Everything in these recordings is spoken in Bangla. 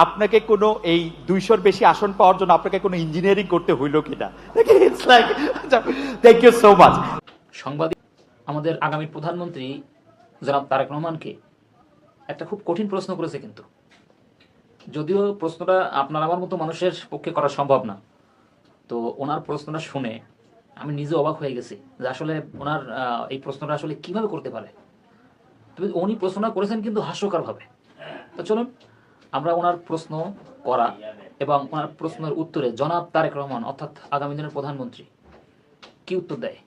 আপনাকে কোনো এই 200-র বেশি আসন পাওয়ার জন্য আপনাকে কোনো ইঞ্জিনিয়ারিং করতে হইলো কিনা? It's like thank you so much. সাংবাদিক আমাদের আগামী প্রধানমন্ত্রী জনাব তারেক রহমানকে একটা খুব কঠিন প্রশ্ন করেছে, কিন্তু যদিও প্রশ্নটা আপনার আমার মতো মানুষের পক্ষে করা সম্ভব না, তো ওনার প্রশ্নটা শুনে আমি নিজে অবাক হয়ে গেছি যে আসলে ওনার এই প্রশ্নটা আসলে কিভাবে করতে পারে। তবে উনি প্রশ্নটা করেছেন কিন্তু হাস্যকরভাবে। তো চলুন আমরা ওনার প্রশ্ন করা এবং ওনার প্রশ্নের উত্তরে জনাব তারেক রহমান অর্থাৎ আগামী দিনের প্রধানমন্ত্রী কি উত্তর দেয়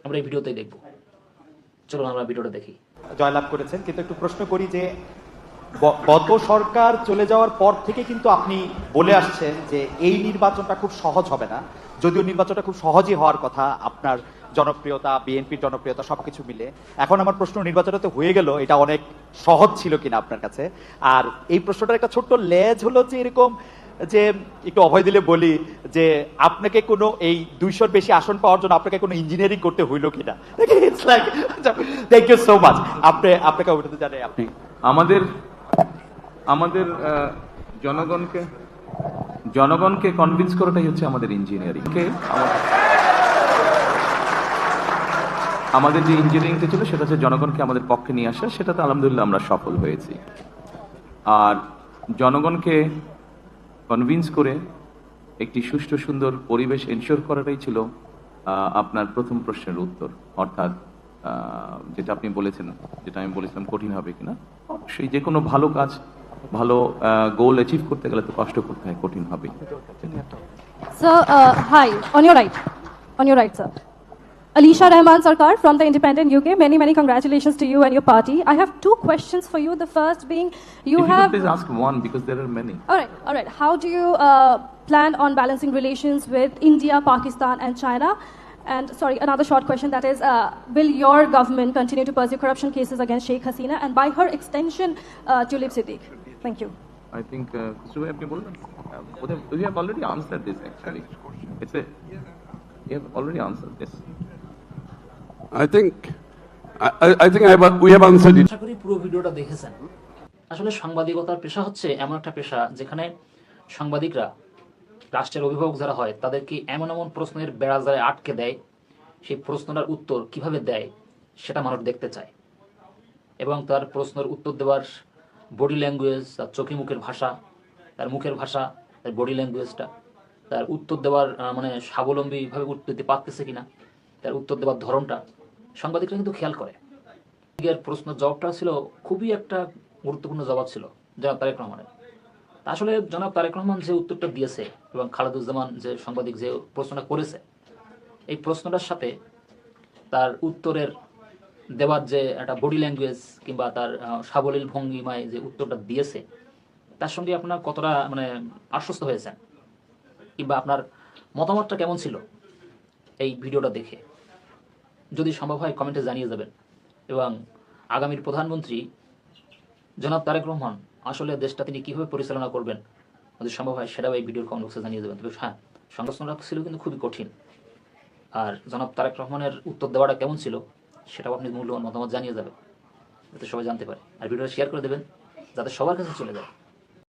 আমরা এই ভিডিওতেই দেখব। চলুন আমরা ভিডিওটা দেখি। জয়লাভ করেছেন, কিন্তু একটু প্রশ্ন করি যে গত সরকার চলে যাওয়ার পর থেকে কিন্তু আপনি বলে আসছেন যে এই নির্বাচনটা খুব সহজ হবে না, যদিও নির্বাচনটা খুব সহজই হওয়ার কথা, আপনার জনপ্রিয়তা, বিএনপির জনপ্রিয়তা সবকিছু মিলে। এখন আমার প্রশ্ন, নির্বাচনটা তো হয়ে গেল, এটা অনেক সহজ ছিল কিনা আপনার কাছে? আর এই প্রশ্নটার একটা ছোট্ট লেজ হলো যে এরকম, যে একটু অভয় দিলে বলি যে আপনাকে কোনো এই 200-র বেশি আসন পাওয়ার জন্য আপনাকে কোনো ইঞ্জিনিয়ারিং করতে হইলো কিনা? It's like thank you so much. আপনাকে অভিনন্দন জানাই। আপনি আমাদের জনগণকে কনভিন্স করাটাই হচ্ছে আমাদের ইঞ্জিনিয়ারিং। আমাদের যে ইঞ্জিনিয়ারিংটা ছিল সেটা হচ্ছে জনগণকে আমাদের পক্ষে নিয়ে আসা, সেটাতে আলহামদুলিল্লাহ আমরা সফল হয়েছি। আর জনগণকে কনভিন্স করে একটি সুষ্ঠু সুন্দর পরিবেশ এনশিওর করাটাই ছিল আপনার প্রথম প্রশ্নের উত্তর, অর্থাৎ যেটা আপনি বলেছেন, যেটা আমি বলেছিলাম কঠিন হবে কিনা। অবশ্যই যে কোনো ভালো কাজ, ভালো গোল অ্যাচিভ করতে গেলে তো কষ্ট করতে হয়, কঠিন হবে। Sir, hi, on your right, sir. Alisha Rahman Sarkar from the Independent UK. Many congratulations to you and your party. I have two questions for you. The first being, If you could please ask one, because there are many. All right. How do you plan on balancing relations with India, Pakistan, and China? And sorry, another short question, that is, will your government continue to pursue corruption cases against Sheikh Hasina and by her extension, Tulip Siddiq? Thank you. I think we have already answered this actually. You have already answered this. I think we have answered it. আশা করি পুরো ভিডিওটা দেখেছেন। আসলে সাংবাদিকতার পেশা হচ্ছে এমন একটা পেশা যেখানে সাংবাদিকরা, রাষ্ট্রের অভিভাবক যারা হয়, তাদেরকে এমন প্রশ্নের বেড়াজালে আটকে দেয়, সেই প্রশ্নটার উত্তর কিভাবে দেয় সেটা মানুষ দেখতে চায়। এবং তার প্রশ্নের উত্তর দেওয়ার বডি ল্যাঙ্গুয়েজ, তার চোখে মুখের ভাষা, তার মুখের ভাষা, তার বডি ল্যাঙ্গুয়েজটা, তার উত্তর দেওয়ার স্বাবলম্বীভাবে উত্তর দিতে পারতেছে কিনা, তার উত্তর দেওয়ার ধরনটা সাংবাদিকরা কিন্তু খেয়াল করে। এর প্রশ্ন জবাবটা ছিল খুবই একটা গুরুত্বপূর্ণ জবাব ছিল জনাব তারেক রহমানের। আসলে জনাব তারেক রহমান যে উত্তরটা দিয়েছে এবং খালেদুজ্জামান যে সাংবাদিক যে প্রশ্নটা করেছে, এই প্রশ্নটার সাথে তার উত্তরের দেওয়ার যে একটা বডি ল্যাঙ্গুয়েজ কিংবা তার সাবলীল ভঙ্গিমায় যে উত্তরটা দিয়েছে, তার সঙ্গে আপনার কতটা আশ্বস্ত হয়েছেন, কিংবা আপনার মতামতটা কেমন ছিল এই ভিডিওটা দেখে, যদি সম্ভব হয় কমেন্টে জানিয়ে যাবেন। এবং আগামীর প্রধানমন্ত্রী জনাব তারেক রহমান আসলে দেশটা তিনি কীভাবে পরিচালনা করবেন, যদি সম্ভব হয় সেটাও এই ভিডিওর কমেন্ট বক্সে জানিয়ে দেবেন। তবে হ্যাঁ, সংরচনাটা ছিল কিন্তু খুবই কঠিন। আর জনাব তারেক রহমানের উত্তর দেওয়াটা কেমন ছিল সেটাও আপনি মূল্যবান মতামত জানিয়ে যাবেন, যাতে সবাই জানতে পারে। আর ভিডিওটা শেয়ার করে দেবেন যাতে সবার কাছে চলে যায়।